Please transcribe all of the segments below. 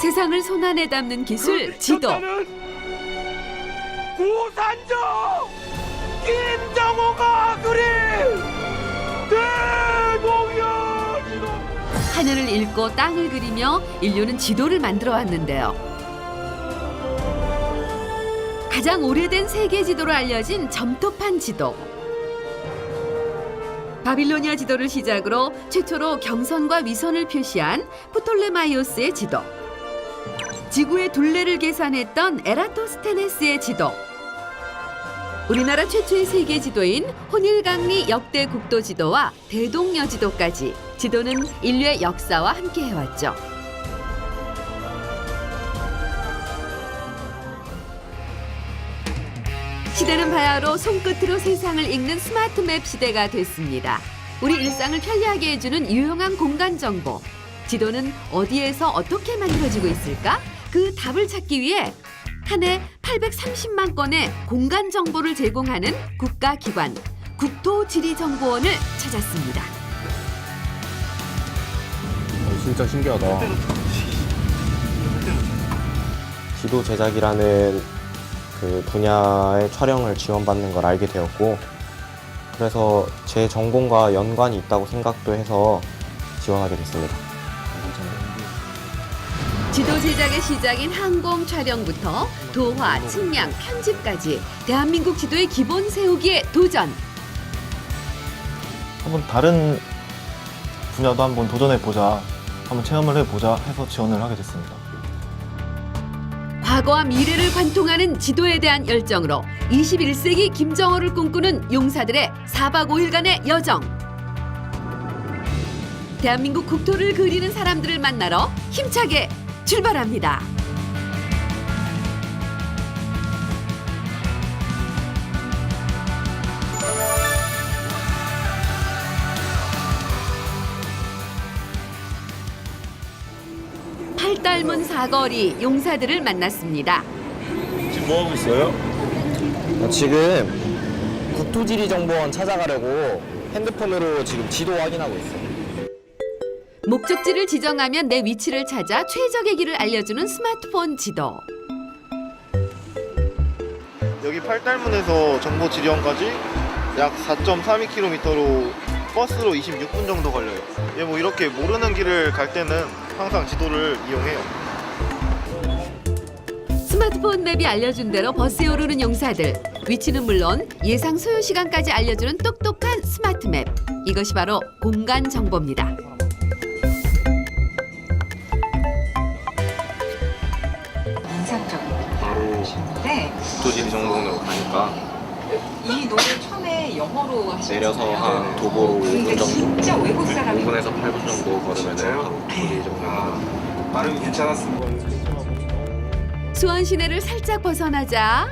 세상을 손안에 담는 기술 지도. 고산적 김정호가 그린 대동여 지도. 하늘을 읽고 땅을 그리며 인류는 지도를 만들어 왔는데요. 가장 오래된 세계 지도로 알려진 점토판 지도. 바빌로니아 지도를 시작으로 최초로 경선과 위선을 표시한 프톨레마이오스의 지도. 지구의 둘레를 계산했던 에라토스테네스의 지도. 우리나라 최초의 세계 지도인 혼일강리 역대 국도 지도와 대동여 지도까지 지도는 인류의 역사와 함께 해왔죠. 시대는 바야흐로 손끝으로 세상을 읽는 스마트 맵 시대가 됐습니다. 우리 일상을 편리하게 해주는 유용한 공간 정보. 지도는 어디에서 어떻게 만들어지고 있을까? 그 답을 찾기 위해 한 해 830만 건의 공간 정보를 제공하는 국가기관 국토지리정보원을 찾았습니다. 진짜 신기하다. 지도 제작이라는 그 분야의 촬영을 지원받는 걸 알게 되었고, 그래서 제 전공과 연관이 있다고 생각도 해서 지원하게 됐습니다. 지도 제작의 시작인 항공 촬영부터 도화, 측량, 편집까지 대한민국 지도의 기본 세우기에 도전. 한번 다른 분야도 한번 도전해보자, 한번 체험을 해보자 해서 지원을 하게 됐습니다. 과거와 미래를 관통하는 지도에 대한 열정으로 21세기 김정호를 꿈꾸는 용사들의 4박 5일간의 여정. 대한민국 국토를 그리는 사람들을 만나러 힘차게 출발합니다. 팔달문 사거리 용사들을 만났습니다. 지금 뭐 하고 있어요? 지금 국토지리정보원 찾아가려고 핸드폰으로 지금 지도 확인하고 있어요. 목적지를 지정하면 내 위치를 찾아 최적의 길을 알려주는 스마트폰 지도. 여기 팔달문에서 정보지리원까지 약 4.32km로 버스로 26분 정도 걸려요. 예, 뭐 이렇게 모르는 길을 갈 때는 항상 지도를 이용해요. 스마트폰 맵이 알려준 대로 버스에 오르는 용사들. 위치는 물론 예상 소요 시간까지 알려주는 똑똑한 스마트 맵. 이것이 바로 공간 정보입니다. 바로 국토지리정보원으로 가니까 이 노래 처음에 영어로 하셨잖아요. 내려서 한 도보로 5분 정도, 진짜 외국 사람이 5분에서 8분 정도 걸으면 바로 국토지리정보원. 발음이 괜찮았습니다. 수원 시내를 살짝 벗어나자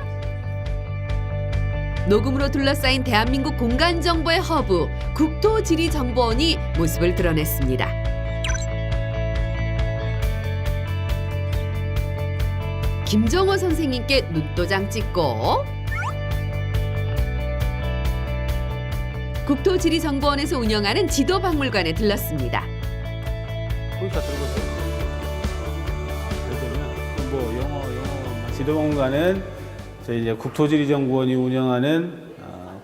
녹음으로 둘러싸인 대한민국 공간 정보의 허브 국토지리정보원이 모습을 드러냈습니다. 김정호 선생님께 눈도장 찍고 국토지리정보원에서 운영하는 지도박물관에 들렀습니다. 지도박물관은 저희 이제 국토지리정보원이 운영하는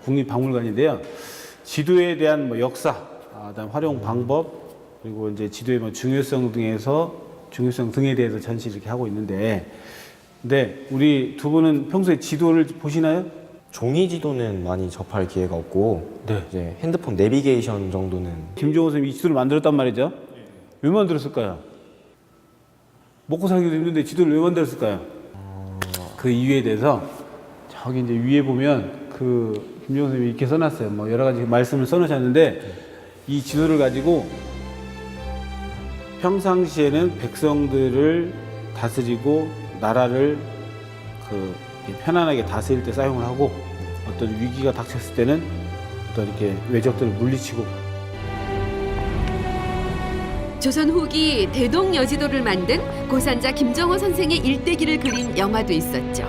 국립박물관인데요. 지도에 대한 뭐 역사, 그다음 활용 방법, 그리고 이제 지도의 뭐 중요성 등에 대해서 전시 이렇게 하고 있는데, 근데 우리 두 분은 평소에 지도를 보시나요? 종이 지도는 많이 접할 기회가 없고, 네. 이제 핸드폰 내비게이션 정도는. 김정호 선생님이 이 지도를 만들었단 말이죠. 왜 만들었을까요? 먹고 살기도 힘든데 지도를 왜 만들었을까요? 그 이유에 대해서 저기 이제 위에 보면 그 김정호 선생님이 이렇게 써놨어요. 뭐 여러 가지 말씀을 써놓으셨는데, 이 지도를 가지고 평상시에는 백성들을 다스리고 나라를 편안하게 다스릴 때 사용을 하고, 어떤 위기가 닥쳤을 때는 어떤 이렇게 외적들을 물리치고. 조선 후기 대동여지도를 만든 고산자 김정호 선생의 일대기를 그린 영화도 있었죠.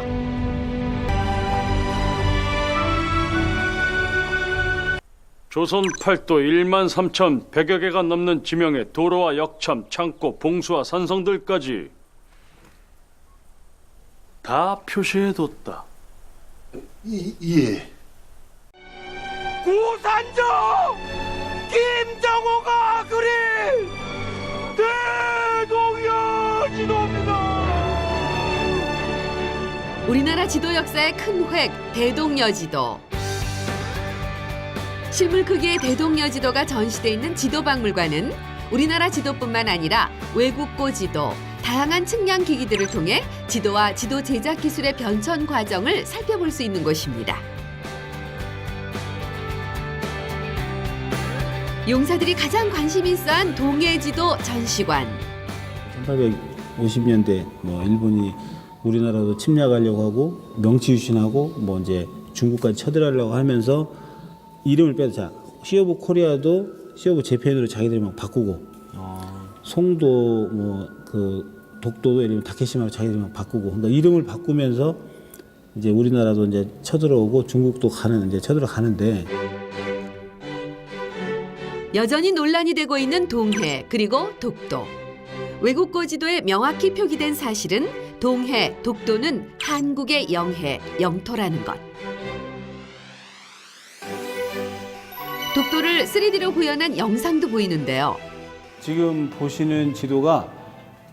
조선 팔도 1만 3,100여 개가 넘는 지명의 도로와 역참, 창고, 봉수와 산성들까지 다 표시해뒀다. 예. 구산정 김정호가 그린 대동여 지도입니다. 우리나라 지도 역사의 큰 획, 대동여지도. 실물 크기의 대동여지도가 전시돼 있는 지도박물관은 우리나라 지도뿐만 아니라 외국고 지도, 다양한 측량 기기들을 통해 지도와 지도 제작 기술의 변천 과정을 살펴볼 수 있는 곳입니다. 용사들이 가장 관심 있어 한 동해지도 전시관. 1850년대 일본이 우리나라도 침략하려고 하고 명치 유신하고 이제 중국까지 쳐들어가려고 하면서 이름을 빼서 자 시오브 코리아도 시오브 재팬으로 자기들이 막 바꾸고 송도 그 독도도 예를 들면 다케시마로 자기들이 막 바꾸고 그러니까 이름을 바꾸면서 이제 우리나라도 이제 쳐들어오고 중국도 이제 쳐들어가는데 여전히 논란이 되고 있는 동해 그리고 독도. 외국고 지도에 명확히 표기된 사실은 동해, 독도는 한국의 영해, 영토라는 것. 독도를 3D로 구현한 영상도 보이는데요. 지금 보시는 지도가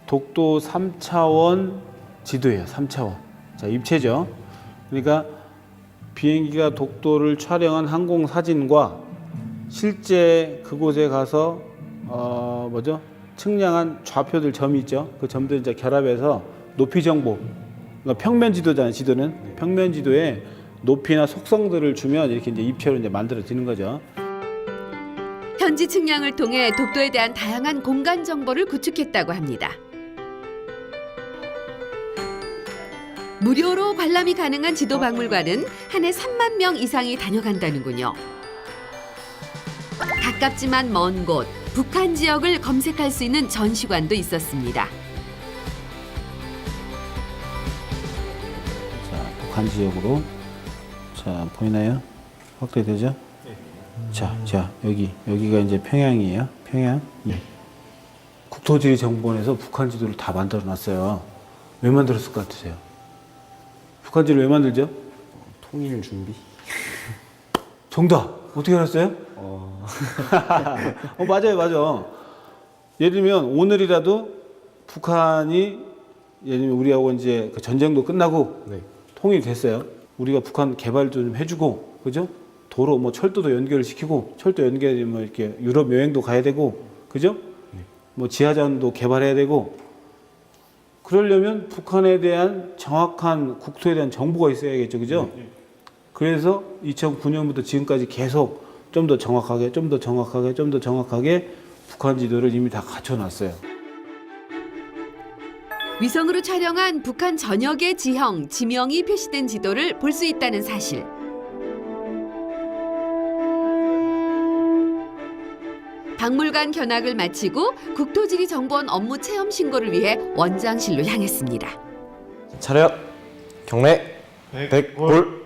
독도 3차원 지도예요. 3차원. 자, 입체죠. 그러니까 비행기가 독도를 촬영한 항공 사진과 실제 그곳에 가서 측량한 좌표들 점이 있죠. 그 점들 이제 결합해서 높이 정보. 그러니까 평면 지도잖아요. 지도는 평면 지도에 높이나 속성들을 주면 이렇게 이제 입체로 이제 만들어지는 거죠. 현지 측량을 통해 독도에 대한 다양한 공간 정보를 구축했다고 합니다. 무료로 관람이 가능한 지도박물관은 한 해 3만 명 이상이 다녀간다는군요. 가깝지만 먼 곳, 북한 지역을 검색할 수 있는 전시관도 있었습니다. 자, 북한 지역으로 자 보이나요? 확대되죠? 자 여기가 이제 평양이에요. 평양. 국토지리정보원에서 북한 지도를 다 만들어놨어요. 왜 만들었을 것 같으세요? 북한 지도를 왜 만들죠? 통일 준비? 정답. 어떻게 알았어요? 맞아요. 예를 들면 오늘이라도 북한이 예를 들면 우리하고 이제 그 전쟁도 끝나고 네. 통일이 됐어요. 우리가 북한 개발도 좀 해주고, 그죠? 도로, 철도도 연결을 시키고, 철도 연결이면 이렇게 유럽 여행도 가야 되고, 그죠? 지하전도 개발해야 되고, 그러려면 북한에 대한 정확한 국토에 대한 정보가 있어야겠죠, 그죠? 그래서 2009년부터 지금까지 계속 좀 더 정확하게 북한 지도를 이미 다 갖춰놨어요. 위성으로 촬영한 북한 전역의 지형, 지명이 표시된 지도를 볼 수 있다는 사실. 박물관 견학을 마치고 국토지리정보원 업무 체험 신고를 위해 원장실로 향했습니다. 차렷 경례 백골.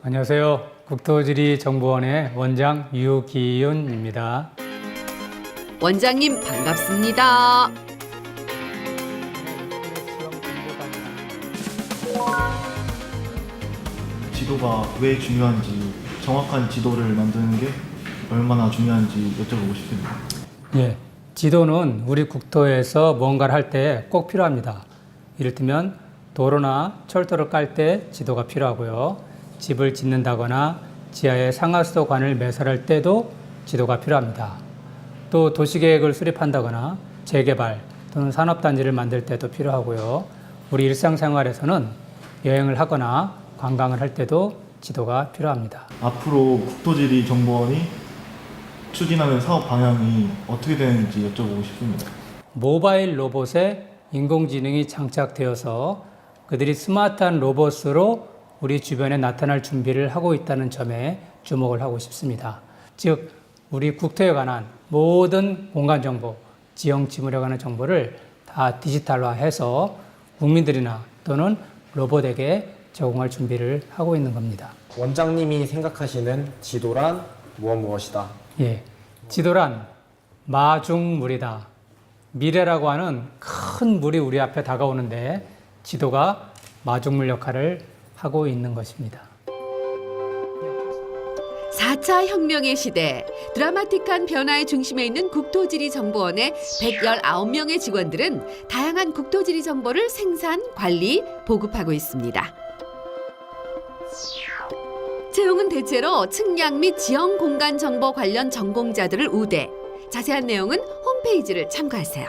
안녕하세요. 국토지리정보원의 원장 유기윤입니다. 원장님 반갑습니다. 지도가 왜 중요한지 정확한 지도를 만드는 게 얼마나 중요한지 여쭤보고 싶습니다. 예, 지도는 우리 국토에서 뭔가를 할 때 꼭 필요합니다. 이를테면 도로나 철도를 깔 때 지도가 필요하고요. 집을 짓는다거나 지하에 상하수도관을 매설할 때도 지도가 필요합니다. 또 도시계획을 수립한다거나 재개발 또는 산업단지를 만들 때도 필요하고요. 우리 일상생활에서는 여행을 하거나 관광을 할 때도 지도가 필요합니다. 앞으로 국토지리정보원이 추진하는 사업 방향이 어떻게 되는지 여쭤보고 싶습니다. 모바일 로봇에 인공지능이 장착되어서 그들이 스마트한 로봇으로 우리 주변에 나타날 준비를 하고 있다는 점에 주목을 하고 싶습니다. 즉, 우리 국토에 관한 모든 공간 정보, 지형 지물에 관한 정보를 다 디지털화해서 국민들이나 또는 로봇에게 제공할 준비를 하고 있는 겁니다. 원장님이 생각하시는 지도란 무엇이다? 예, 지도란 마중물이다. 미래라고 하는 큰 물이 우리 앞에 다가오는데 지도가 마중물 역할을 하고 있는 것입니다. 4차 혁명의 시대, 드라마틱한 변화의 중심에 있는 국토지리정보원의 119명의 직원들은 다양한 국토지리 정보를 생산, 관리, 보급하고 있습니다. 채용은 대체로 측량 및 지형 공간 정보 관련 전공자들을 우대. 자세한 내용은 홈페이지를 참고하세요.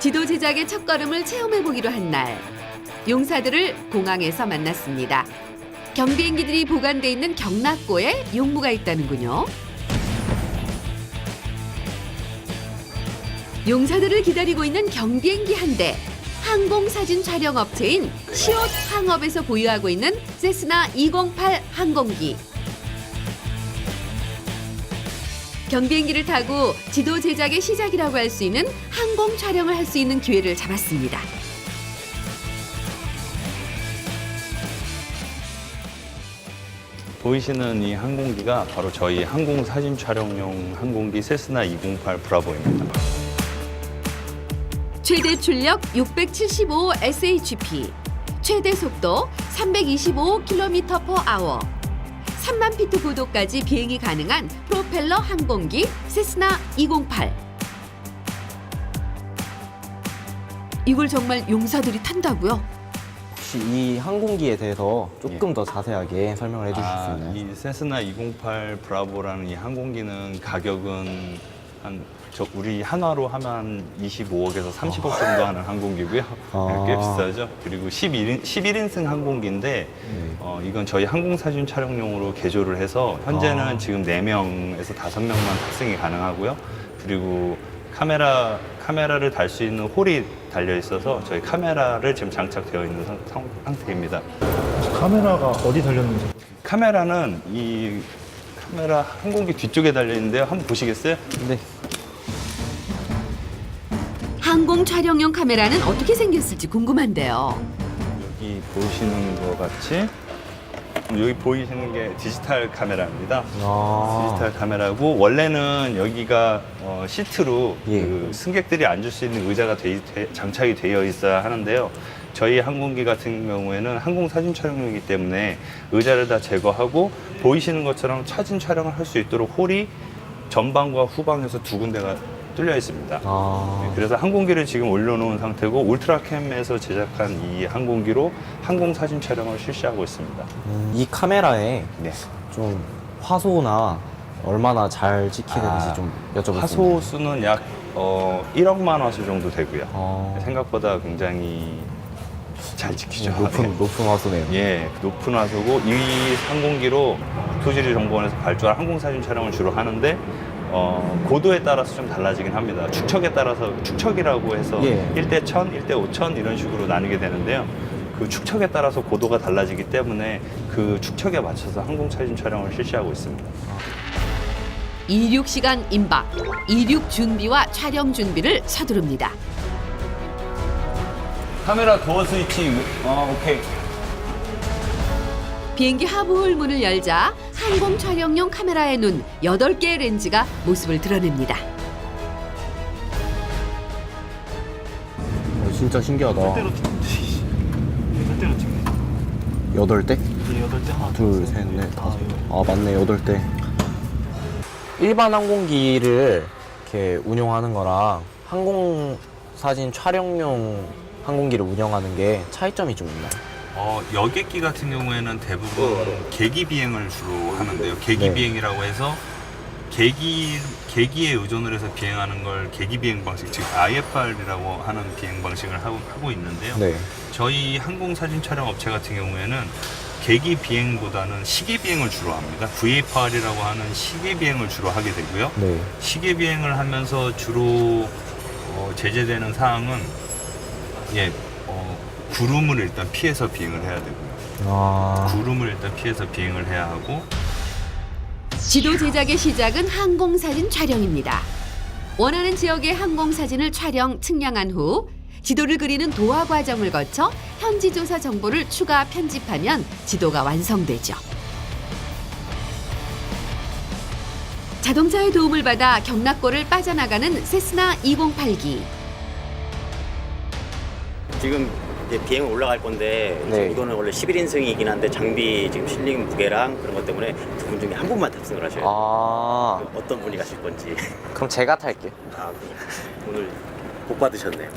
지도 제작의 첫걸음을 체험해보기로 한 날, 용사들을 공항에서 만났습니다. 경비행기들이 보관돼 있는 경락고에 용무가 있다는군요. 용사들을 기다리고 있는 경비행기 한 대. 항공사진 촬영 업체인 시옷 항업에서 보유하고 있는 세스나 208 항공기. 경비행기를 타고 지도 제작의 시작이라고 할 수 있는 항공 촬영을 할 수 있는 기회를 잡았습니다. 보이시는 이 항공기가 바로 저희 항공 사진 촬영용 항공기 세스나 208 브라보입니다. 최대 출력 675 shp, 최대 속도 325km/h, 3만 피트 고도까지 비행이 가능한 프로펠러 항공기 세스나 208. 이걸 정말 용사들이 탄다고요? 혹시 이 항공기에 대해서 조금 더 자세하게 설명을 해주실 수 있나요? 이 세스나 208 브라보라는 이 항공기는 가격은 우리 한화로 하면 25억에서 30억 정도 하는 항공기고요. 꽤 비싸죠. 그리고 11인승 항공기인데 이건 저희 항공사진 촬영용으로 개조를 해서 현재는 지금 4명에서 5명만 탑승이 가능하고요. 그리고 카메라를 달 수 있는 홀이 달려 있어서 저희 카메라를 지금 장착되어 있는 상태입니다. 카메라가 어디 달렸는지. 카메라는 이 카메라 항공기 뒤쪽에 달려 있는데요. 한번 보시겠어요? 네. 항공 촬영용 카메라는 어떻게 생겼을지 궁금한데요. 여기 보시는 것 같이 여기 보이시는 게 디지털 카메라입니다. 디지털 카메라고 원래는 여기가 시트로 그 승객들이 앉을 수 있는 의자가 장착이 되어 있어야 하는데요. 저희 항공기 같은 경우에는 항공 사진 촬영용이기 때문에 의자를 다 제거하고 보이시는 것처럼 사진 촬영을 할 수 있도록 홀이 전방과 후방에서 2군데가 뚫려 있습니다. 그래서 항공기를 지금 올려놓은 상태고 울트라캠에서 제작한 이 항공기로 항공 사진 촬영을 실시하고 있습니다. 이 카메라에 네. 좀 화소나 얼마나 잘 찍히는지 좀 여쭤보겠습니다. 화소 수는 약 1억만 화소 정도 되고요. 생각보다 굉장히 잘 지키죠. 높은 화소네요. 예, 높은 화소고 이 항공기로 국토지리정보원에서 발주한 항공사진 촬영을 주로 하는데 고도에 따라서 좀 달라지긴 합니다. 축척에 따라서 축척이라고 해서 1대 1000, 1대 5000 이런 식으로 나뉘게 되는데요. 그 축척에 따라서 고도가 달라지기 때문에 그 축척에 맞춰서 항공사진 촬영을 실시하고 있습니다. 이륙 시간 임박, 이륙 준비와 촬영 준비를 서두릅니다. 카메라 도어 스위치, 오케이. 비행기 하부홀 문을 열자 항공 촬영용 카메라의 눈 8개의 렌즈가 모습을 드러냅니다. 진짜 신기하다. 8대로 찍네. 8대? 네, 8대. 둘, 셋, 넷, 다섯. 맞네, 8대. 일반 항공기를 이렇게 운용하는 거랑 항공사진 촬영용 항공기를 운영하는 게 차이점이 좀 있나요? 여객기 같은 경우에는 대부분 계기 비행을 주로 하는데요. 계기 비행이라고 해서 계기에 의존을 해서 비행하는 걸 계기 비행 방식, 즉 IFR이라고 하는 비행 방식을 하고 있는데요. 저희 항공 사진 촬영 업체 같은 경우에는 계기 비행보다는 시계 비행을 주로 합니다. VFR이라고 하는 시계 비행을 주로 하게 되고요. 시계 비행을 하면서 주로 제재되는 사항은 구름을 일단 피해서 비행을 해야 되고요. 구름을 일단 피해서 비행을 해야 하고. 지도 제작의 시작은 항공사진 촬영입니다. 원하는 지역의 항공사진을 촬영, 측량한 후 지도를 그리는 도화 과정을 거쳐 현지 조사 정보를 추가 편집하면 지도가 완성되죠. 자동차의 도움을 받아 경락고를 빠져나가는 세스나 208기. 지금 이제 비행을 올라갈 건데 네. 지금 이거는 원래 11인승이긴 한데 장비 지금 실린 무게랑 그런 것 때문에 두 분 중에 한 분만 탑승을 하셔야 돼요. 아, 어떤 분이 가실 건지. 그럼 제가 탈게요. 아, 오늘 복 받으셨네요.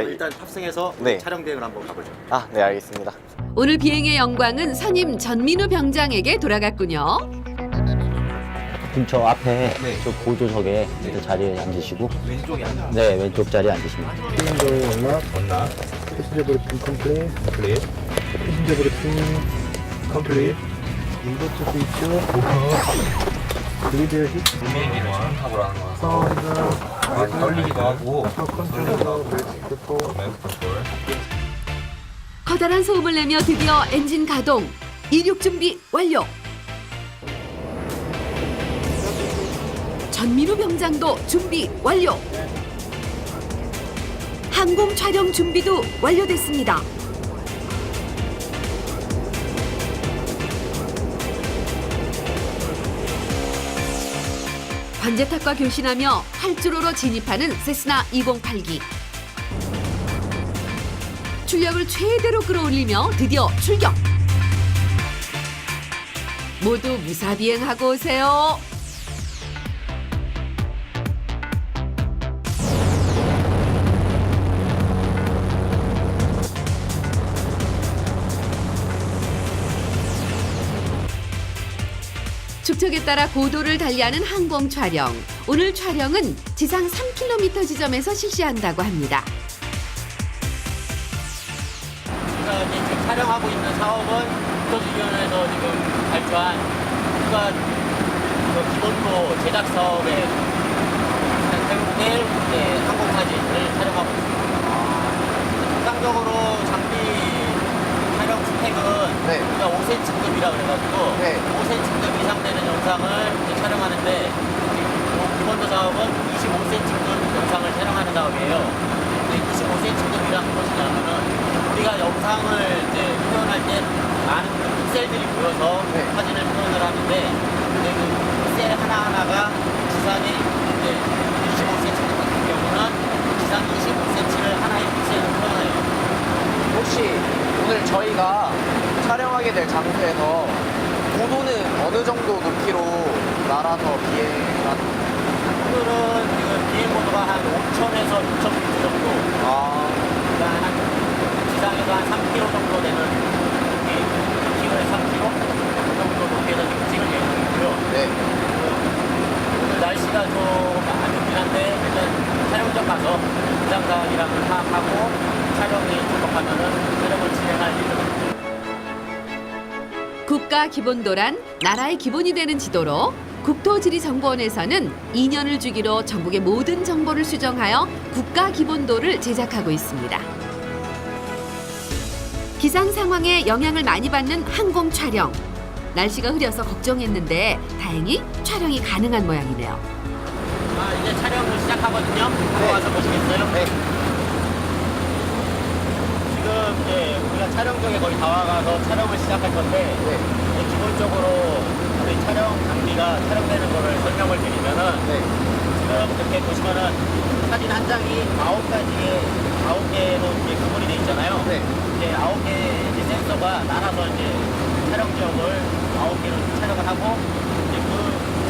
일단 탑승해서 네. 촬영 비행을 한번 가보죠. 아, 네, 알겠습니다. 오늘 비행의 영광은 선임 전민우 병장에게 돌아갔군요. 저 앞에 저 보조석에 그 자리에 앉으시고 왼쪽에 앉아. 네 왼쪽 자리에 앉으시면 돼요. 패신저 브리핑 컴플릿. 패신저 브리핑 컴플릿. 인버터 스위치. 그리드 힛. 비행기를 처음 타보라는 거라서 많이 떨리기도 하고 커다란 소음을 내며 드디어 엔진 가동. 이륙 준비 완료. 전민우 병장도 준비 완료. 항공 촬영 준비도 완료됐습니다. 관제탑과 교신하며 활주로로 진입하는 세스나 208기. 출력을 최대로 끌어올리며 드디어 출격. 모두 무사비행하고 오세요. 축척에 따라 고도를 달리하는 항공 촬영. 오늘 촬영은 지상 3km 지점에서 실시한다고 합니다. 우리가 이제 지금 촬영하고 있는 사업은 국토지원에서 지금 발주한 국가 기본도 제작 사업의 대부분의 항공 사진을 촬영하고 있습니다. 통상적으로 장비 촬영 스펙은 우리가 5cm급이라 그래가지고 5cm급 이상 되는 영상을 이제 촬영하는데 지금 기본도 사업은 25cm급 영상을 촬영하는 사업이에요. 25cm급이라는 것이냐면은 우리가 영상을 이제 표현할 때 많은 픽셀들이 모여서 사진을 표현을 하는데 근데 그 픽셀 하나하나가 지상이 이제 25cm 같은 경우는 지상 25cm를 하나의 픽셀로 표현해요. 혹시 오늘 저희가 촬영하게 될 장소에서 고도는 어느 정도 높이로 날아서 비행을 하는 건가요? 오늘은 지금 비행고도가 한 5,000에서 6,000m 정도. 그러니까 한 지상에서 한 3km 정도 되는 높이, 2km에서 3km 정도 높이에서 지금 찍을 예정이고요. 오늘 날씨가 좀 안 좋긴 한데 일단 촬영장 가서 기상 상황이랑을 파악하고 촬영이 적합하면은 촬영을 진행할 예정입니다. 국가 기본도란 나라의 기본이 되는 지도로 국토지리정보원에서는 2년을 주기로 전국의 모든 정보를 수정하여 국가 기본도를 제작하고 있습니다. 기상 상황에 영향을 많이 받는 항공 촬영. 날씨가 흐려서 걱정했는데 다행히 촬영이 가능한 모양이네요. 이제 촬영을 시작하거든요. 한번 와서 보시겠어요? 지금 이제 우리가 촬영장에 거의 다 와가서 촬영을 시작할 건데 이제 기본적으로 우리 촬영 장비가 촬영되는 거를 설명을 드리면은 지금 이렇게 보시면은 사진 한 장이 9개로 이제 구분이 돼 있잖아요. 이제 9개의 이제 센서가 날아서 이제 촬영 지역을 9개로 촬영을 하고 이제 그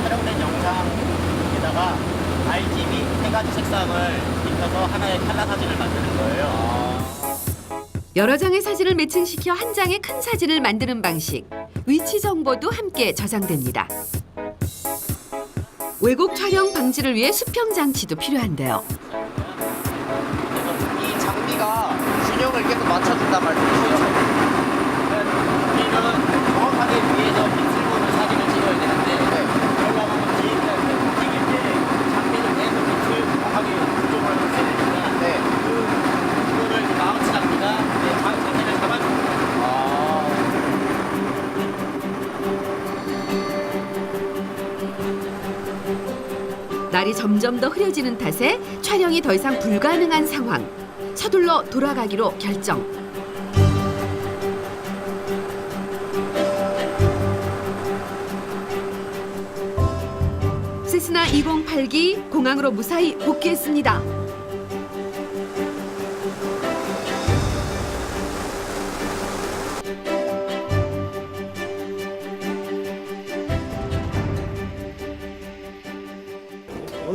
촬영된 영상에다가 RGB 3가지 색상을 입혀서 하나의 칼라 사진을 만드는 거예요. 여러 장의 사진을 매칭시켜 한 장의 큰 사진을 만드는 방식. 위치 정보도 함께 저장됩니다. 왜곡 촬영 방지를 위해 수평 장치도 필요한데요. 이 장비가 균형을 계속 맞춰준단 말씀이시죠? 우리는 정확하게 위에서 빛을 사진을 찍어야 되는데 그러려면 비행기한테 움직일 때 장비를 계속 빛을 정확하게 조정을 해야 되니까 그거를 마우스 장비가 자세를 잡아줍니다. 날이 점점 더 흐려지는 탓에 촬영이 더 이상 불가능한 상황. 서둘러 돌아가기로 결정. 세스나 208기 공항으로 무사히 복귀했습니다.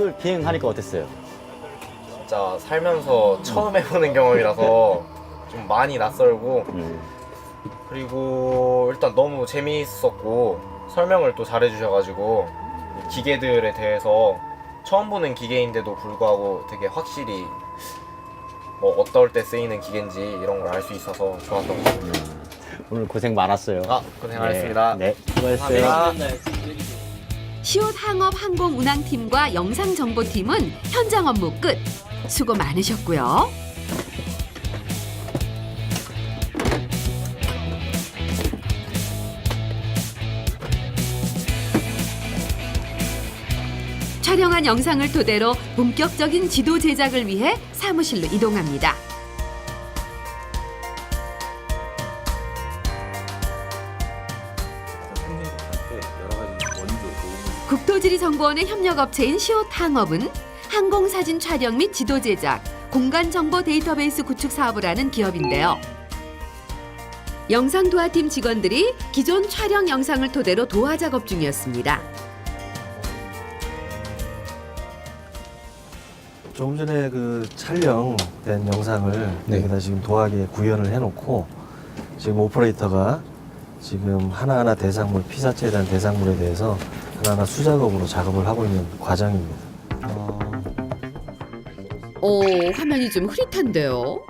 오늘 비행하니까 어땠어요? 진짜 살면서 처음 해보는 경험이라서 좀 많이 낯설고 그리고 일단 너무 재미있었고 설명을 또 잘해주셔가지고 기계들에 대해서 처음 보는 기계인데도 불구하고 되게 확실히 뭐 어떨 때 쓰이는 기계인지 이런 걸 알 수 있어서 좋았던 것 같아요. 오늘 고생 많았어요. 고생하셨습니다. 네, 수고했어요. 감사합니다. 시옷 항업 항공 운항팀과 영상 정보팀은 현장 업무 끝. 수고 많으셨고요. 촬영한 영상을 토대로 본격적인 지도 제작을 위해 사무실로 이동합니다. 국토지리정보원의 협력업체인 시옷 항업은 항공사진 촬영 및 지도 제작, 공간정보 데이터베이스 구축 사업을 하는 기업인데요. 영상도화팀 직원들이 기존 촬영 영상을 토대로 도화 작업 중이었습니다. 조금 전에 그 촬영된 영상을 여기다 지금 도화기에 구현을 해놓고 지금 오퍼레이터가 지금 하나하나 대상물, 피사체에 대한 대상물에 대해서 하나하나 수작업으로 작업을 하고 있는 과정입니다. 오, 화면이 좀 흐릿한데요.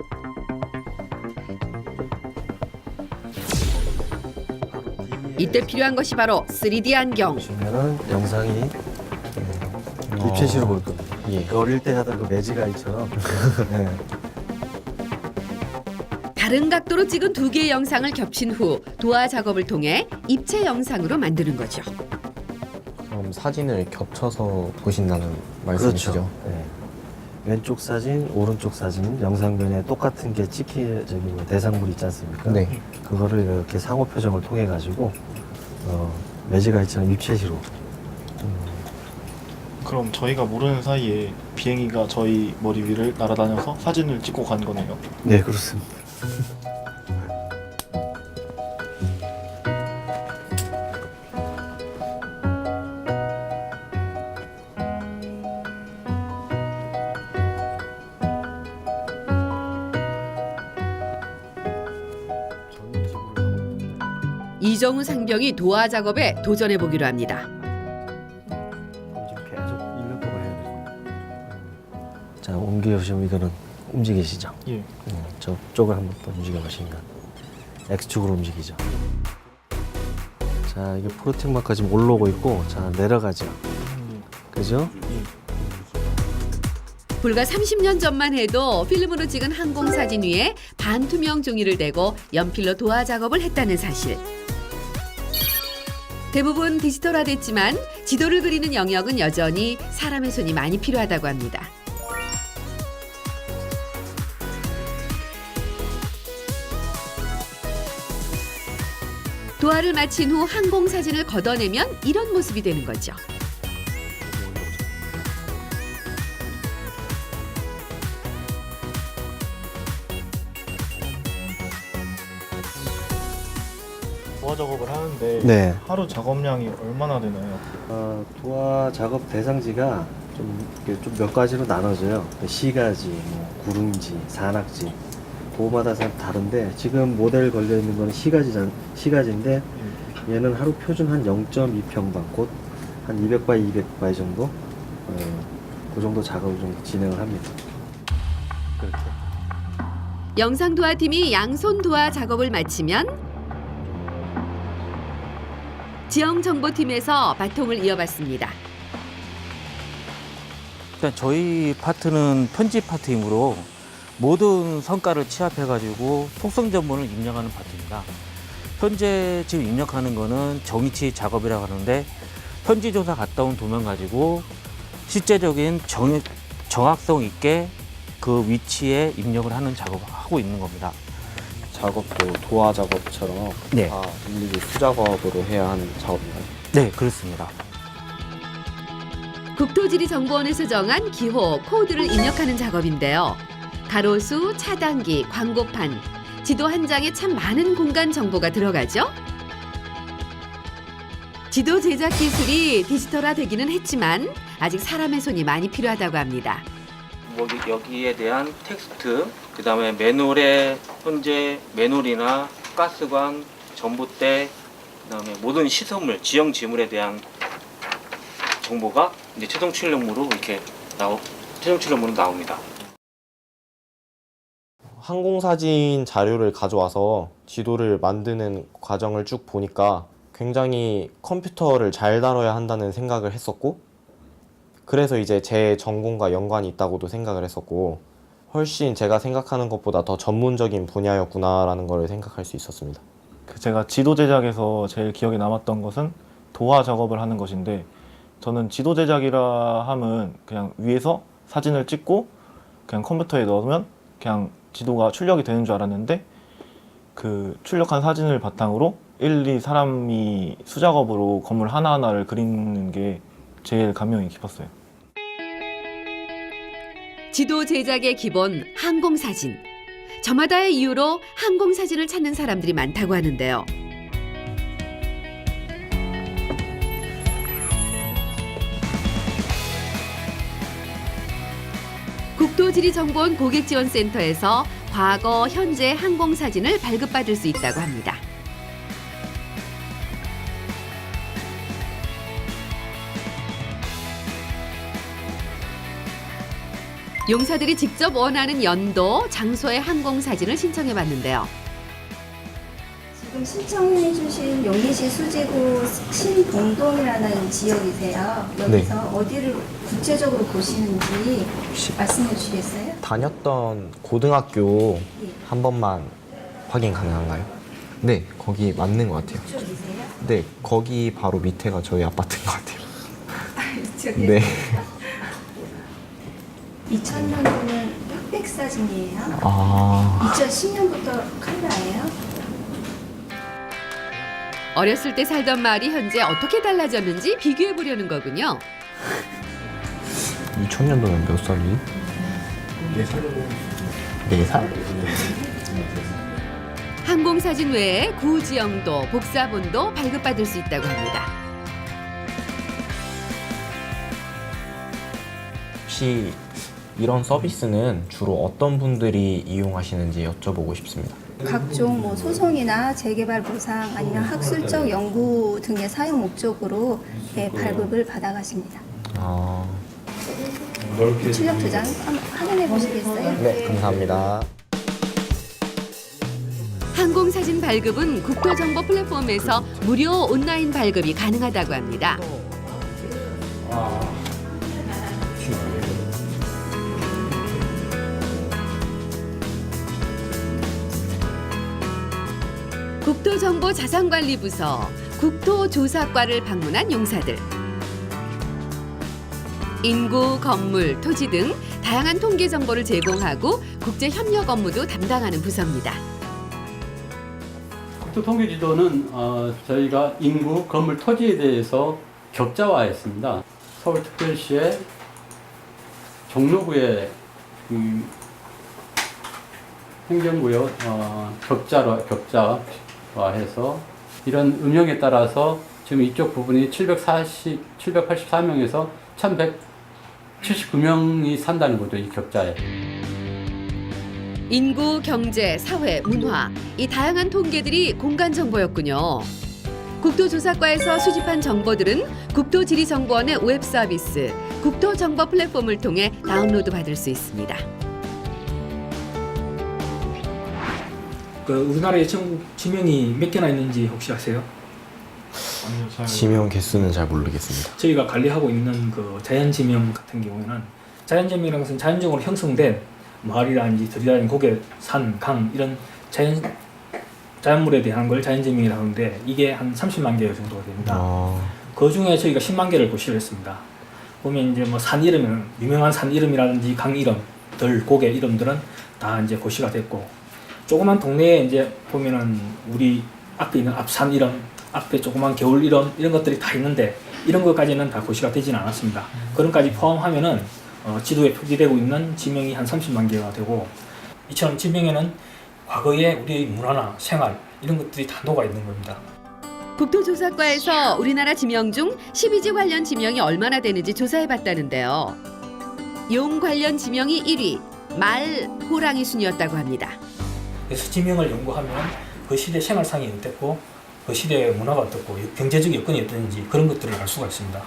이때 필요한 것이 바로 3D 안경. 보시면은 영상이 입체시로 보일 겁니다. 그 어릴 때 하던 그 매직아이처럼. 네. 다른 각도로 찍은 두 개의 영상을 겹친 후 도화 작업을 통해 입체 영상으로 만드는 거죠. 그럼 사진을 겹쳐서 보신다는 말씀이시죠? 그렇죠. 네. 왼쪽 사진, 오른쪽 사진, 영상면에 똑같은 게 찍힌 대상물 있지 않습니까? 네. 그거를 이렇게 상호 표정을 통해 가지고 매직아이처럼 입체시로. 그럼 저희가 모르는 사이에 비행기가 저희 머리 위를 날아다녀서 사진을 찍고 간 거네요? 네, 그렇습니다. 이정우 상병이 도화 작업에 도전해 보기로 합니다. 계속 1년 동안 해야 돼요. 자, 옮겨보시면 이거는 움직이시죠? 예. 저쪽을 한번 또 움직여보시면 X축으로 움직이죠. 자, 이게 프로틴 마크가 지금 올라오고 있고, 자, 내려가죠. 그죠? 불과 30년 전만 해도 필름으로 찍은 항공 사진 위에 반투명 종이를 대고 연필로 도화 작업을 했다는 사실. 대부분 디지털화됐지만 지도를 그리는 영역은 여전히 사람의 손이 많이 필요하다고 합니다. 도화를 마친 후 항공 사진을 걷어내면 이런 모습이 되는 거죠. 도화 작업을 하는데 네. 하루 작업량이 얼마나 되나요? 도화 작업 대상지가 좀 몇 가지로 나눠져요. 시가지, 구릉지, 산악지. 그거마다 다른데 지금 모델 걸려 있는 거는 시가지인데 얘는 하루 표준 한 0.2평방, 곧 한 200바이 200바이 정도, 그 정도 작업을 좀 진행을 합니다. 그렇게. 영상 도화팀이 양손 도화 작업을 마치면 지형 정보팀에서 바통을 이어받습니다. 일단 저희 파트는 편집 파트이므로 모든 성과를 취합해가지고 속성 전문을 입력하는 파트입니다. 현재 지금 입력하는 거는 정위치 작업이라고 하는데 현지 조사 갔다 온 도면 가지고 실제적인 정확성 있게 그 위치에 입력을 하는 작업을 하고 있는 겁니다. 작업도 도화 작업처럼 네. 다 일일이 수작업으로 해야 하는 작업인가요? 네, 그렇습니다. 국토지리정보원에서 정한 기호, 코드를 입력하는 작업인데요. 가로수, 차단기, 광고판, 지도 한 장에 참 많은 공간 정보가 들어가죠. 지도 제작 기술이 디지털화되기는 했지만 아직 사람의 손이 많이 필요하다고 합니다. 뭐 여기에 대한 텍스트, 그 다음에 매뉴얼의 현재 매뉴얼이나 가스관, 전봇대, 그 다음에 모든 시설물, 지형 지물에 대한 정보가 이제 최종 출력물로 나옵니다. 항공사진 자료를 가져와서 지도를 만드는 과정을 쭉 보니까 굉장히 컴퓨터를 잘 다뤄야 한다는 생각을 했었고, 그래서 이제 제 전공과 연관이 있다고도 생각을 했었고, 훨씬 제가 생각하는 것보다 더 전문적인 분야였구나라는 걸 생각할 수 있었습니다. 제가 지도 제작에서 제일 기억에 남았던 것은 도화 작업을 하는 것인데, 저는 지도 제작이라 함은 그냥 위에서 사진을 찍고 그냥 컴퓨터에 넣으면 그냥 지도가 출력이 되는 줄 알았는데, 그 출력한 사진을 바탕으로 일일이 사람이 수작업으로 건물 하나하나를 그리는 게 제일 감명이 깊었어요. 지도 제작의 기본 항공사진. 저마다의 이유로 항공사진을 찾는 사람들이 많다고 하는데요. 국토지리정보원 고객지원센터에서 과거, 현재 항공사진을 발급받을 수 있다고 합니다. 용사들이 직접 원하는 연도, 장소의 항공사진을 신청해 봤는데요. 지금 신청해 주신 용인시 수지구 신봉동이라는 지역이세요. 여기서 어디를 구체적으로 보시는지 말씀해 주시겠어요? 다녔던 고등학교 한 번만 확인 가능한가요? 네, 거기 맞는 것 같아요. 이쪽이세요? 네, 거기 바로 밑에가 저희 아파트인 것 같아요. 이쪽이요? 네. 2000년도는 흑백 사진이에요. 2010년부터 컬러예요. 어렸을 때 살던 마을이 현재 어떻게 달라졌는지 비교해 보려는 거군요. 2000년도면 몇 살이지? 4살? 항공사진 외에 구지영도, 복사본도 발급받을 수 있다고 합니다. 혹시 이런 서비스는 주로 어떤 분들이 이용하시는지 여쭤보고 싶습니다. 각종 뭐 소송이나 재개발 보상 아니면 학술적 연구 등의 사용 목적으로 발급을 받아가십니다. 출력 두 장 확인해 보시겠어요? 네, 감사합니다. 항공사진 발급은 국토정보 플랫폼에서 무료 온라인 발급이 가능하다고 합니다. 국토정보자산관리부서 국토조사과를 방문한 용사들. 인구, 건물, 토지 등 다양한 통계 정보를 제공하고 국제협력 업무도 담당하는 부서입니다. 국토통계지도는 저희가 인구, 건물, 토지에 대해서 격자화했습니다. 서울특별시의 종로구의 행정구역 격자화해서 이런 음영에 따라서 지금 이쪽 부분이 784명에서 1179명이 산다는 거죠, 이 격자에. 인구, 경제, 사회, 문화 이 다양한 통계들이 공간 정보였군요. 국토조사과에서 수집한 정보들은 국토지리정보원의 웹 서비스 국토정보 플랫폼을 통해 다운로드 받을 수 있습니다. 우리나라에 지명이 몇 개나 있는지 혹시 아세요? 지명 개수는 잘 모르겠습니다. 저희가 관리하고 있는 그 자연지명 같은 경우에는 자연지명이라는 것은 자연적으로 형성된 마을이라든지 들이라든지 고개, 산, 강 이런 자연물에 대한 걸 자연지명이라고 하는데 이게 한 30만 개 정도가 됩니다. 그 중에 저희가 10만 개를 고시를 했습니다. 보면 이제 뭐 산 이름은 유명한 산 이름이라든지 강 이름, 들, 고개 이름들은 다 이제 고시가 됐고, 조그만 동네에 이제 보면은 우리 앞에 있는 앞산 이름, 앞에 조그만 겨울 이름 이런 것들이 다 있는데 이런 것까지는 다 고시가 되지는 않았습니다. 그런 까지 포함하면은 지도에 표기되고 있는 지명이 한 30만 개가 되고, 이처럼 지명에는 과거의 우리의 문화나 생활 이런 것들이 다 녹아 있는 겁니다. 국토조사과에서 우리나라 지명 중 12지 관련 지명이 얼마나 되는지 조사해봤다는데요. 용 관련 지명이 1위, 말, 호랑이 순이었다고 합니다. 그래서 지명을 연구하면 그 시대 생활상이 어땠고 그 시대의 문화가 어떻고 경제적 여건이 어떤지 그런 것들을 알 수가 있습니다.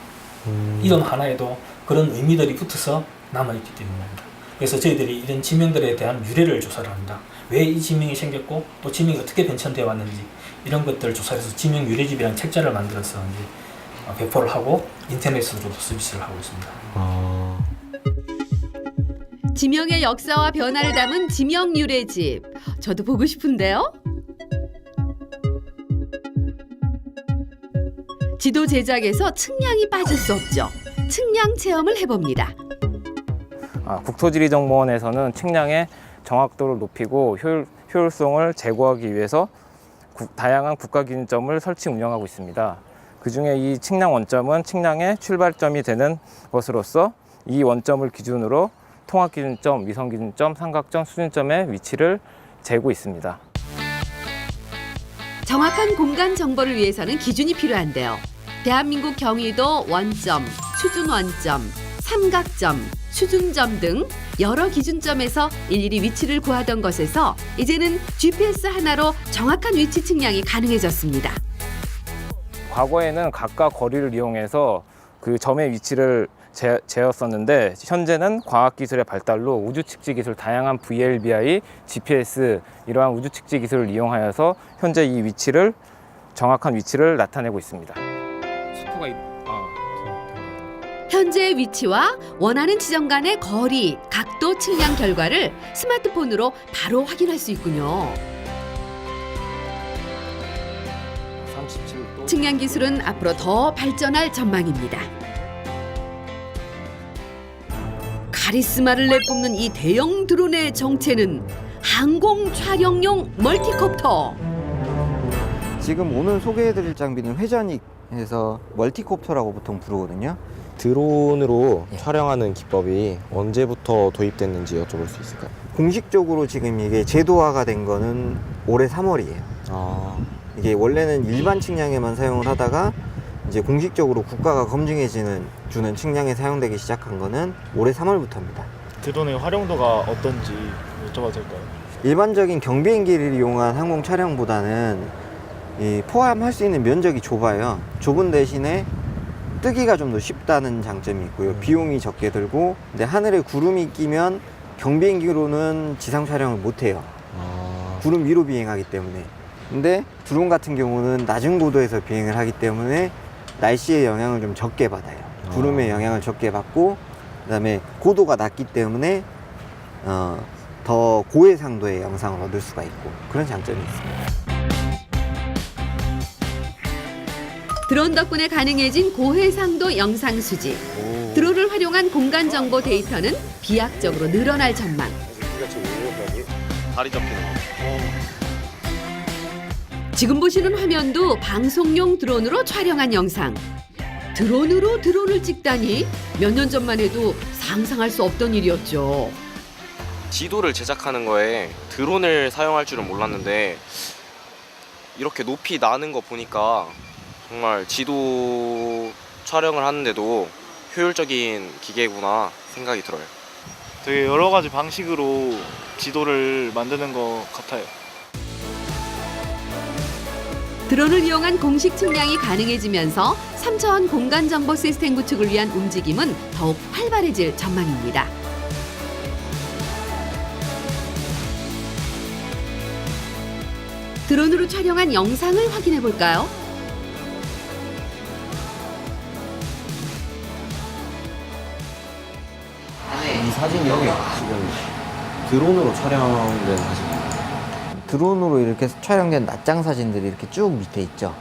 이름 하나에도 그런 의미들이 붙어서 남아있기 때문입니다. 그래서 저희들이 이런 지명들에 대한 유래를 조사를 합니다. 왜 이 지명이 생겼고 또 지명이 어떻게 변천되어 왔는지 이런 것들을 조사해서 지명 유래집이라는 책자를 만들어서 이제 배포를 하고 인터넷으로도 서비스를 하고 있습니다. 지명의 역사와 변화를 담은 지명 유래집. 저도 보고 싶은데요. 지도 제작에서 측량이 빠질 수 없죠. 측량 체험을 해봅니다. 국토지리정보원에서는 측량의 정확도를 높이고 효율성을 제고하기 위해서 다양한 국가기준점을 설치 운영하고 있습니다. 그중에 이 측량 원점은 측량의 출발점이 되는 것으로서 이 원점을 기준으로 통합기준점, 위성기준점, 삼각점, 수준점의 위치를 재고 있습니다. 정확한 공간 정보를 위해서는 기준이 필요한데요. 대한민국 경위도 원점, 수준 원점, 삼각점, 수준점 등 여러 기준점에서 일일이 위치를 구하던 것에서 이제는 GPS 하나로 정확한 위치 측량이 가능해졌습니다. 과거에는 각각 거리를 이용해서 그 점의 위치를 재었었는데 현재는 과학기술의 발달로 우주측지 기술, 다양한 VLBI, GPS 이러한 우주측지 기술을 이용하여서 현재 이 위치를 정확한 위치를 나타내고 있습니다. 현재의 위치와 원하는 지점 간의 거리, 각도 측량 결과를 스마트폰으로 바로 확인할 수 있군요. 37도. 측량 기술은 앞으로 더 발전할 전망입니다. 카리스마를 내뿜는 이 대형 드론의 정체는 항공 촬영용 멀티콥터. 지금 오늘 소개해드릴 장비는 회전익해서 멀티콥터라고 보통 부르거든요. 드론으로 촬영하는 기법이 언제부터 도입됐는지 여쭤볼 수 있을까요? 공식적으로 지금 이게 제도화가 된 거는 올해 3월이에요. 이게 원래는 일반 측량에만 사용을 하다가 이제 공식적으로 국가가 검증해주는 측량에 사용되기 시작한 거는 올해 3월부터입니다. 드론의 활용도가 어떤지 여쭤봐도 될까요? 일반적인 경비행기를 이용한 항공 촬영보다는 포함할 수 있는 면적이 좁아요. 좁은 대신에 뜨기가 좀 더 쉽다는 장점이 있고요. 비용이 적게 들고, 근데 하늘에 구름이 끼면 경비행기로는 지상 촬영을 못 해요. 구름 위로 비행하기 때문에. 근데 드론 같은 경우는 낮은 고도에서 비행을 하기 때문에 날씨의 영향을 좀 적게 받아요. 구름의 영향을 적게 받고, 그다음에 고도가 낮기 때문에 더 고해상도의 영상을 얻을 수가 있고, 그런 장점이 있습니다. 드론 덕분에 가능해진 고해상도 영상 수집. 드론을 활용한 공간 정보 데이터는 비약적으로 늘어날 전망. 다리 접히는 거. 지금 보시는 화면도 방송용 드론으로 촬영한 영상. 드론으로 드론을 찍다니 몇 년 전만 해도 상상할 수 없던 일이었죠. 지도를 제작하는 거에 드론을 사용할 줄은 몰랐는데 이렇게 높이 나는 거 보니까 정말 지도 촬영을 하는데도 효율적인 기계구나 생각이 들어요. 되게 여러 가지 방식으로 지도를 만드는 것 같아요. 드론을 이용한 공식 측량이 가능해지면서 3차원 공간 정보 시스템 구축을 위한 움직임은 더욱 활발해질 전망입니다. 드론으로 촬영한 영상을 확인해 볼까요? 이 사진이 지금 드론으로 촬영된 사진입니다. 드론으로 이렇게 촬영된 낮장 사진들이 이렇게 쭉 밑에 있죠.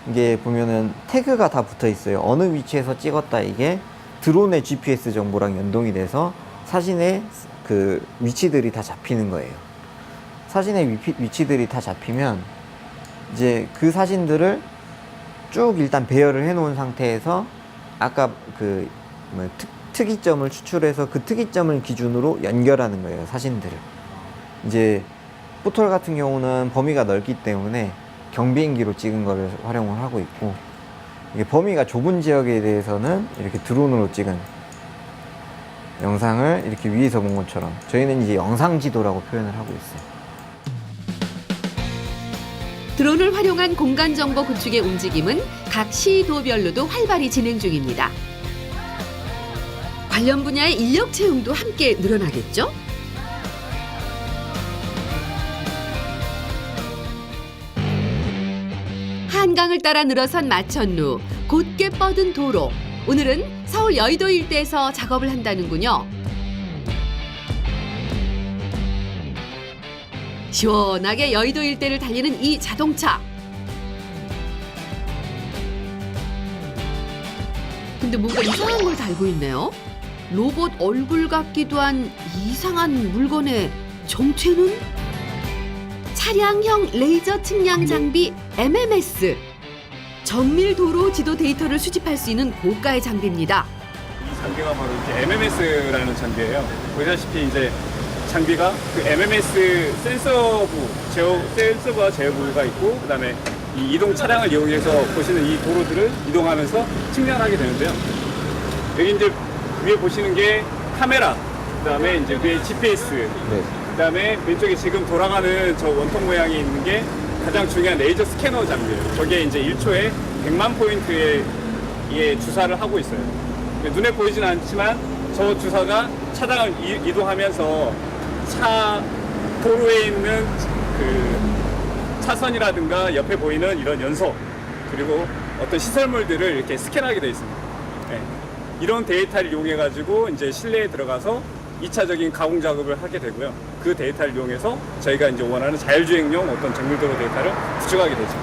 이게 보면은 태그가 다 붙어 있어요. 어느 위치에서 찍었다, 이게 드론의 GPS 정보랑 연동이 돼서 사진의 그 위치들이 다 잡히는 거예요. 사진의 위치들이 다 잡히면 이제 그 사진들을 쭉 일단 배열을 해 놓은 상태에서 아까 그 특이점을 추출해서 그 특이점을 기준으로 연결하는 거예요, 사진들을. 이제 포털 같은 경우는 범위가 넓기 때문에 경비행기로 찍은 거를 활용을 하고 있고, 이게 범위가 좁은 지역에 대해서는 이렇게 드론으로 찍은 영상을 이렇게 위에서 본 것처럼 저희는 이제 영상 지도라고 표현을 하고 있어요. 드론을 활용한 공간 정보 구축의 움직임은 각 시도별로도 활발히 진행 중입니다. 관련 분야의 인력 채용도 함께 늘어나겠죠? 한강을 따라 늘어선 마천루, 곧게 뻗은 도로. 오늘은 서울 여의도 일대에서 작업을 한다는군요. 시원하게 여의도 일대를 달리는 이 자동차. 근데 뭔가 이상한 걸 달고 있네요. 로봇 얼굴 같기도 한 이상한 물건의 정체는? 차량형 레이저 측량 장비 MMS. 정밀 도로 지도 데이터를 수집할 수 있는 고가의 장비입니다. 이 장비가 바로 이렇게 MMS라는 장비예요. 보시다시피 이제 장비가 그 MMS 센서부와 제어부가 있고, 그다음에 이 이동 차량을 이용해서 보시는 이 도로들을 이동하면서 측량하게 되는데요. 여기 이제 위에 보시는 게 카메라, 그다음에 이제 위에 GPS, 그다음에 왼쪽에 지금 돌아가는 저 원통 모양이 있는 게 가장 중요한 레이저 스캐너 장비예요. 저게 이제 1초에 100만 포인트의 주사를 하고 있어요. 눈에 보이진 않지만 저 주사가 차량을 이동하면서 도로에 있는 그 차선이라든가 옆에 보이는 이런 연소, 그리고 어떤 시설물들을 이렇게 스캔하게 되어 있습니다. 네. 이런 데이터를 이용해 가지고 이제 실내에 들어가서 2차적인 가공 작업을 하게 되고요. 그 데이터를 이용해서 저희가 이제 원하는 자율주행용 어떤 정밀도로 데이터를 구축하게 되죠.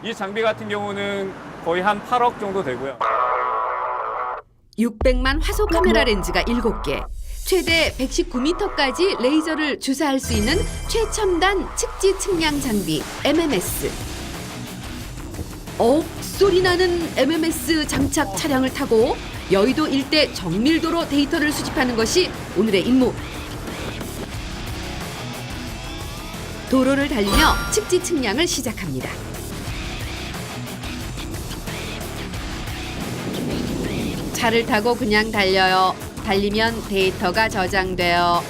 이 장비 같은 경우는 거의 한 8억 정도 되고요. 600만 화소 카메라 렌즈가 7개, 최대 119m까지 레이저를 주사할 수 있는 최첨단 측지 측량 장비 MMS. 소리 나는 MMS 장착 차량을 타고 여의도 일대 정밀도로 데이터를 수집하는 것이 오늘의 임무. 도로를 달리며 측지 측량을 시작합니다. 차를 타고 그냥 달려요. 달리면 데이터가 저장돼요.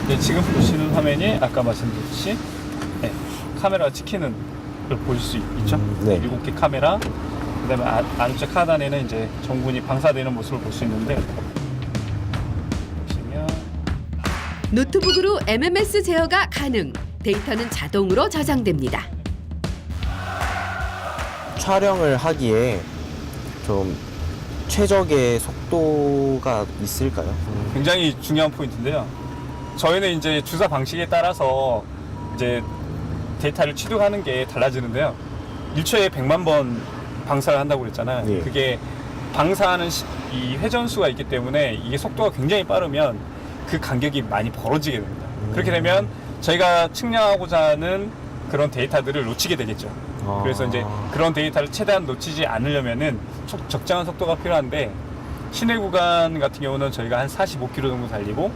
네, 지금 보시는 화면이 아까 말씀드렸듯이 카메라가 찍히는 걸 볼 수 있죠. 7개 카메라, 그다음에 안쪽 하단에는 이제 전군이 방사되는 모습을 볼 수 있는데, 보시면 노트북으로 MMS 제어가 가능. 데이터는 자동으로 저장됩니다. 촬영을 하기에 좀 최적의 속도가 있을까요? 굉장히 중요한 포인트인데요. 저희는 이제 주사 방식에 따라서 이제 데이터를 취득하는 게 달라지는데요. 1초에 100만 번 방사를 한다고 그랬잖아요. 예. 그게 방사하는 이 회전수가 있기 때문에 이게 속도가 굉장히 빠르면 그 간격이 많이 벌어지게 됩니다. 그렇게 되면 저희가 측량하고자 하는 그런 데이터들을 놓치게 되겠죠. 그래서 이제 그런 데이터를 최대한 놓치지 않으려면은 적정한 속도가 필요한데, 시내 구간 같은 경우는 저희가 한 45km 정도 달리고,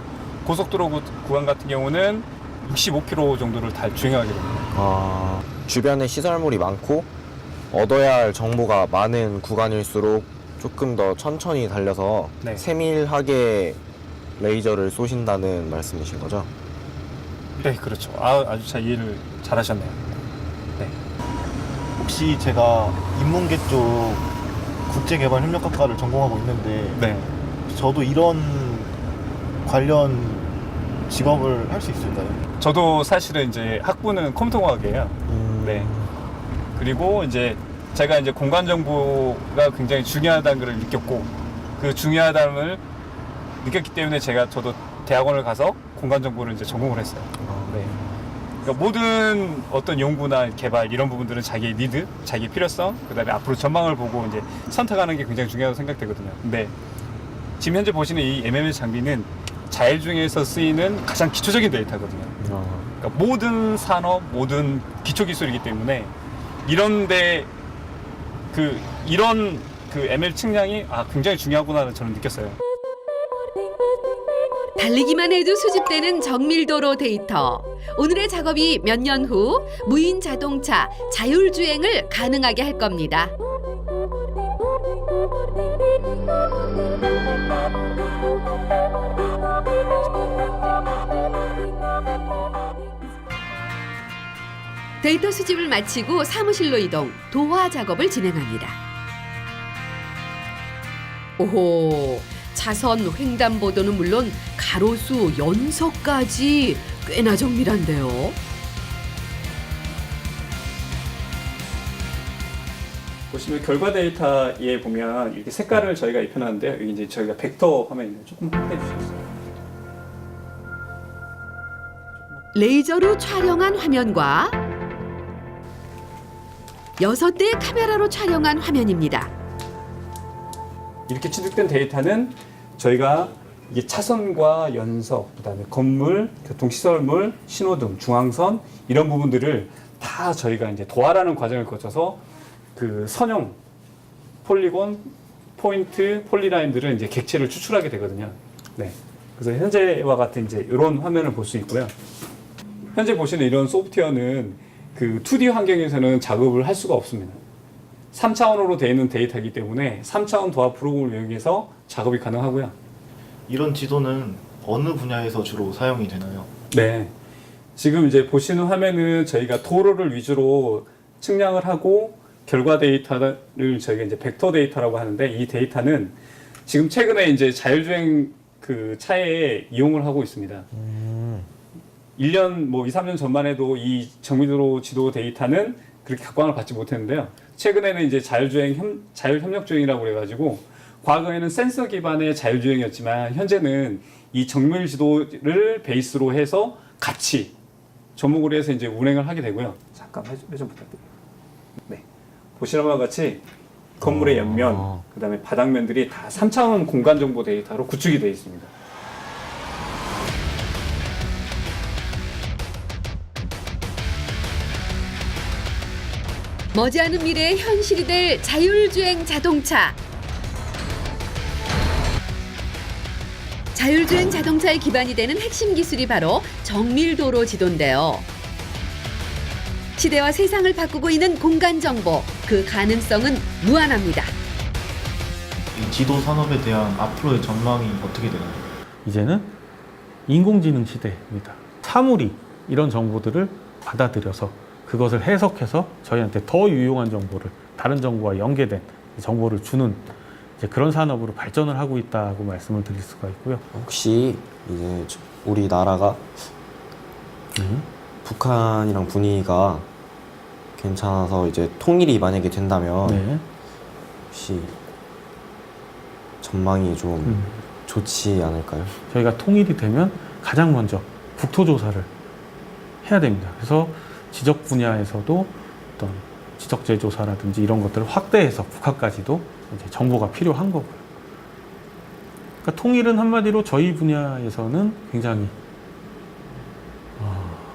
고속도로 구간 같은 경우는 65km 정도를 주행하게 됩니다. 주변에 시설물이 많고 얻어야 할 정보가 많은 구간일수록 조금 더 천천히 달려서 세밀하게 레이저를 쏘신다는 말씀이신 거죠? 네, 그렇죠. 아주 잘 이해를 잘하셨네요. 네. 혹시 제가 인문계 쪽 국제개발협력학과를 전공하고 있는데 저도 이런 관련 직업을 할 수 있을까요? 저도 사실은 이제 학부는 컴퓨터공학이에요. 네. 그리고 이제 제가 이제 공간 정보가 굉장히 중요하다는 걸 느꼈고, 그 중요하다는 걸 느꼈기 때문에 저도 대학원을 가서 공간 정보를 이제 전공을 했어요. 네. 그러니까 모든 어떤 연구나 개발 이런 부분들은 자기의 니드, 자기의 필요성, 그다음에 앞으로 전망을 보고 이제 선택하는 게 굉장히 중요하다고 생각되거든요. 근데 지금 현재 보시는 이 MMS 장비는 자율주행에서 쓰이는 가장 기초적인 데이터거든요. 그러니까 모든 산업, 모든 기초 기술이기 때문에 이런데 이런 ML 측량이 굉장히 중요하구나 저는 느꼈어요. 달리기만 해도 수집되는 정밀도로 데이터. 오늘의 작업이 몇 년 후 무인 자동차 자율주행을 가능하게 할 겁니다. 데이터 수집을 마치고 사무실로 이동, 도화 작업을 진행합니다. 오호, 차선 횡단보도는 물론 가로수, 연석까지 꽤나 정밀한데요. 보시면 결과 데이터에 보면 이렇게 색깔을 저희가 입혀놨는데요. 여기 이제 저희가 벡터 화면을 조금 확대해 주시겠어요? 레이저로 촬영한 화면과 6대의 카메라로 촬영한 화면입니다. 이렇게 취득된 데이터는 저희가 이게 차선과 연석, 그다음에 건물, 교통시설물, 신호등, 중앙선 이런 부분들을 다 저희가 이제 도화라는 과정을 거쳐서 그 선형, 폴리곤, 포인트, 폴리라인들을 이제 객체를 추출하게 되거든요. 네. 그래서 현재와 같은 이제 이런 화면을 볼 수 있고요. 현재 보시는 이런 소프트웨어는 그 2D 환경에서는 작업을 할 수가 없습니다. 3차원으로 되어 있는 데이터이기 때문에 3차원 도화 프로그램을 이용해서 작업이 가능하고요. 이런 지도는 어느 분야에서 주로 사용이 되나요? 네. 지금 이제 보시는 화면은 저희가 도로를 위주로 측량을 하고 결과 데이터를 저희가 이제 벡터 데이터라고 하는데, 이 데이터는 지금 최근에 이제 자율주행 그 차에 이용을 하고 있습니다. 1년 뭐 2, 3년 전만 해도 이 정밀도로 지도 데이터는 그렇게 각광을 받지 못했는데요. 최근에는 이제 자율협력주행이라고 그래가지고, 과거에는 센서 기반의 자율주행이었지만 현재는 이 정밀 지도를 베이스로 해서 같이 접목을 해서 이제 운행을 하게 되고요. 잠깐 회전 부탁드립니다. 네. 보시는 바와 같이 건물의 옆면, 그다음에 바닥면들이 다 3차원 공간 정보 데이터로 구축이 되어 있습니다. 머지않은 미래의 현실이 될 자율주행 자동차. 자율주행 자동차의 기반이 되는 핵심 기술이 바로 정밀도로 지도인데요. 시대와 세상을 바꾸고 있는 공간 정보, 그 가능성은 무한합니다. 이 지도 산업에 대한 앞으로의 전망이 어떻게 되나요? 이제는 인공지능 시대입니다. 사물이 이런 정보들을 받아들여서 그것을 해석해서 저희한테 더 유용한 정보를, 다른 정보와 연계된 정보를 주는 이제 그런 산업으로 발전을 하고 있다고 말씀을 드릴 수가 있고요. 혹시 이제 우리나라가 북한이랑 분위기가 괜찮아서 이제 통일이 만약에 된다면 네. 혹시 전망이 좀 좋지 않을까요? 저희가 통일이 되면 가장 먼저 국토조사를 해야 됩니다. 그래서 지적 분야에서도 어떤 지적재 조사라든지 이런 것들을 확대해서 국가까지도 이제 정보가 필요한 거고요. 그러니까 통일은 한마디로 저희 분야에서는 굉장히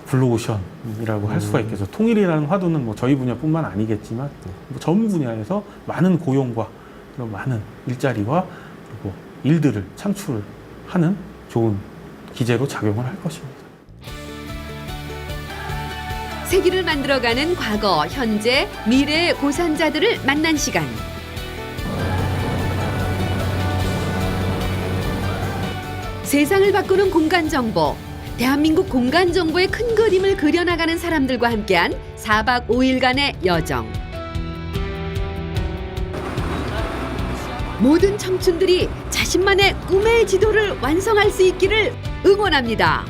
블루오션이라고 할 수가 있겠죠. 통일이라는 화두는 뭐 저희 분야뿐만 아니겠지만 뭐 전 분야에서 많은 고용과 그런 많은 일자리와 그리고 일들을 창출하는 좋은 기제로 작용을 할 것입니다. 세기를 만들어가는 과거, 현재, 미래의 고산자들을 만난 시간. 세상을 바꾸는 공간 정보, 대한민국 공간 정보의 큰 그림을 그려나가는 사람들과 함께한 4박 5일간의 여정. 모든 청춘들이 자신만의 꿈의 지도를 완성할 수 있기를 응원합니다.